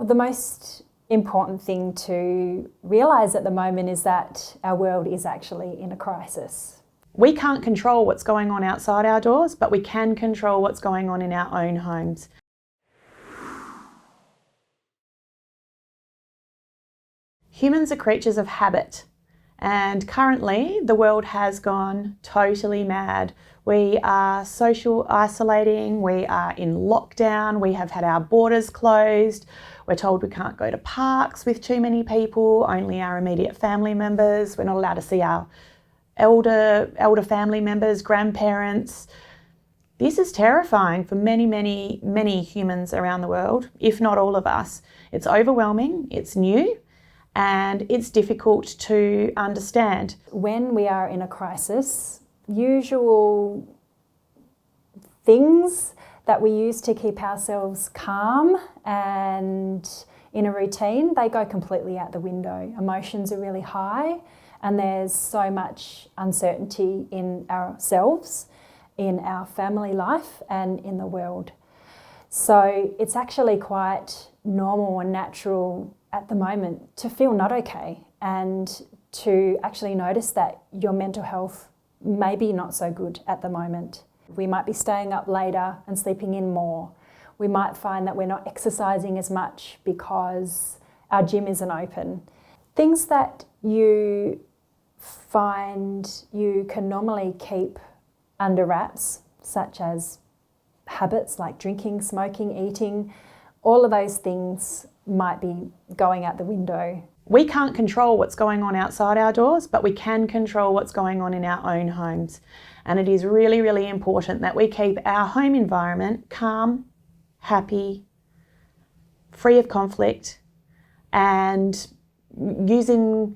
The most important thing to realise at the moment is that our world is actually in a crisis. We can't control what's going on outside our doors, but we can control what's going on in our own homes. Humans are creatures of habit, and currently the world has gone totally mad. We are social isolating, we are in lockdown, we have had our borders closed, we're told we can't go to parks with too many people, only our immediate family members, we're not allowed to see our elder family members, grandparents. This is terrifying for many humans around the world, if not all of us. It's overwhelming, it's new, and it's difficult to understand. When we are in a crisis, usual things that we use to keep ourselves calm and in a routine, they go completely out the window. Emotions are really high and there's so much uncertainty in ourselves, in our family life and in the world. So it's actually quite normal and natural at the moment to feel not okay and to actually notice that your mental health may be not so good at the moment. We might be staying up later and sleeping in more. We might find that we're not exercising as much because our gym isn't open. Things that you find you can normally keep under wraps, such as habits like drinking, smoking, eating, all of those things might be going out the window. We can't control what's going on outside our doors, but we can control what's going on in our own homes. And it is really important that we keep our home environment calm, happy, free of conflict, and using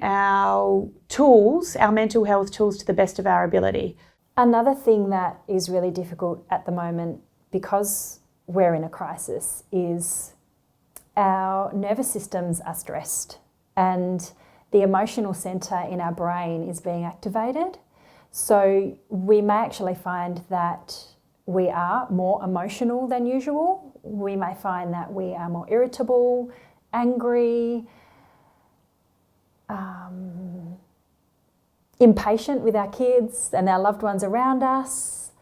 our tools, our mental health tools, to the best of our ability. Another thing that is really difficult at the moment, because we're in a crisis, is our nervous systems are stressed and the emotional centre in our brain is being activated. So we may actually find that we are more emotional than usual. We may find that we are more irritable, angry, impatient with our kids and our loved ones around us.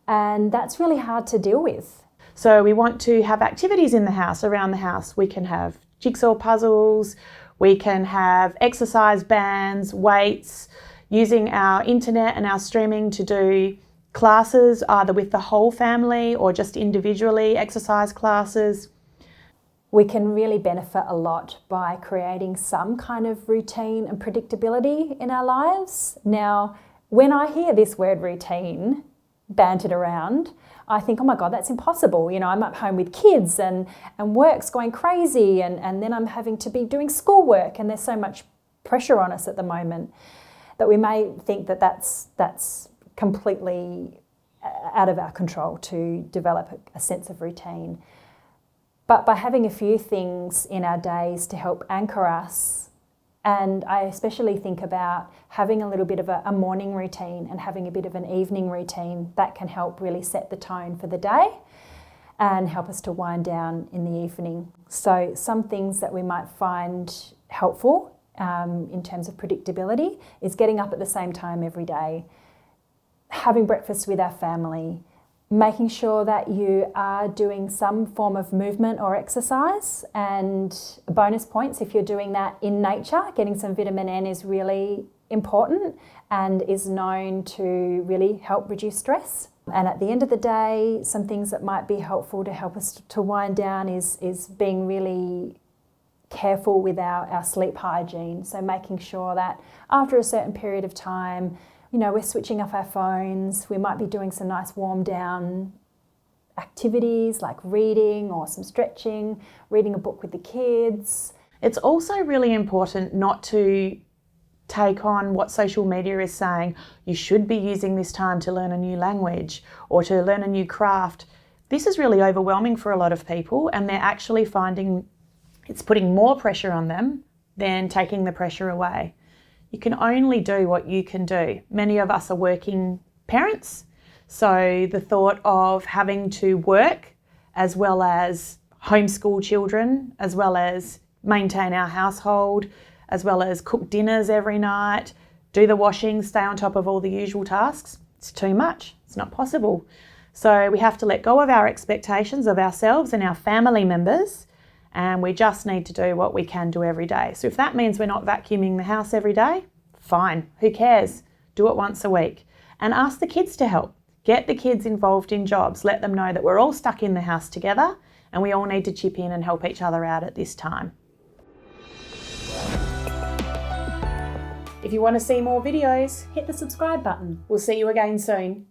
And that's really hard to deal with. So we want to have activities in the house, around the house. We can have jigsaw puzzles, we can have exercise bands, weights, using our internet and our streaming to do classes either with the whole family or just individually, exercise classes. We can really benefit a lot by creating some kind of routine and predictability in our lives. Now, when I hear this word routine bantered around, I think, oh my God, that's impossible. You know, I'm at home with kids and work's going crazy and then I'm having to be doing schoolwork and there's so much pressure on us at the moment that we may think that that's completely out of our control to develop a sense of routine. But by having a few things in our days to help anchor us, and I especially think about having a little bit of a morning routine and having a bit of an evening routine, that can help really set the tone for the day and help us to wind down in the evening. So some things that we might find helpful in terms of predictability is getting up at the same time every day, having breakfast with our family, making sure that you are doing some form of movement or exercise, and bonus points if you're doing that in nature. Getting some vitamin N is really important and is known to really help reduce stress. And at the end of the day, some things that might be helpful to help us to wind down is being really careful with our sleep hygiene. So making sure that after a certain period of time, you know, we're switching off our phones. We might be doing some nice warm down activities like reading or some stretching, reading a book with the kids. It's also really important not to take on what social media is saying. You should be using this time to learn a new language or to learn a new craft. This is really overwhelming for a lot of people, and they're actually finding it's putting more pressure on them than taking the pressure away. You can only do what you can do. Many of us are working parents, so the thought of having to work as well as homeschool children, as well as maintain our household, as well as cook dinners every night, do the washing, stay on top of all the usual tasks. It's too much. It's not possible. So we have to let go of our expectations of ourselves and our family members, and we just need to do what we can do every day. So if that means we're not vacuuming the house every day, fine. Who cares? Do it once a week. And ask the kids to help. Get the kids involved in jobs. Let them know that we're all stuck in the house together and we all need to chip in and help each other out at this time. If you want to see more videos, Hit the subscribe button. we'll see you again soon.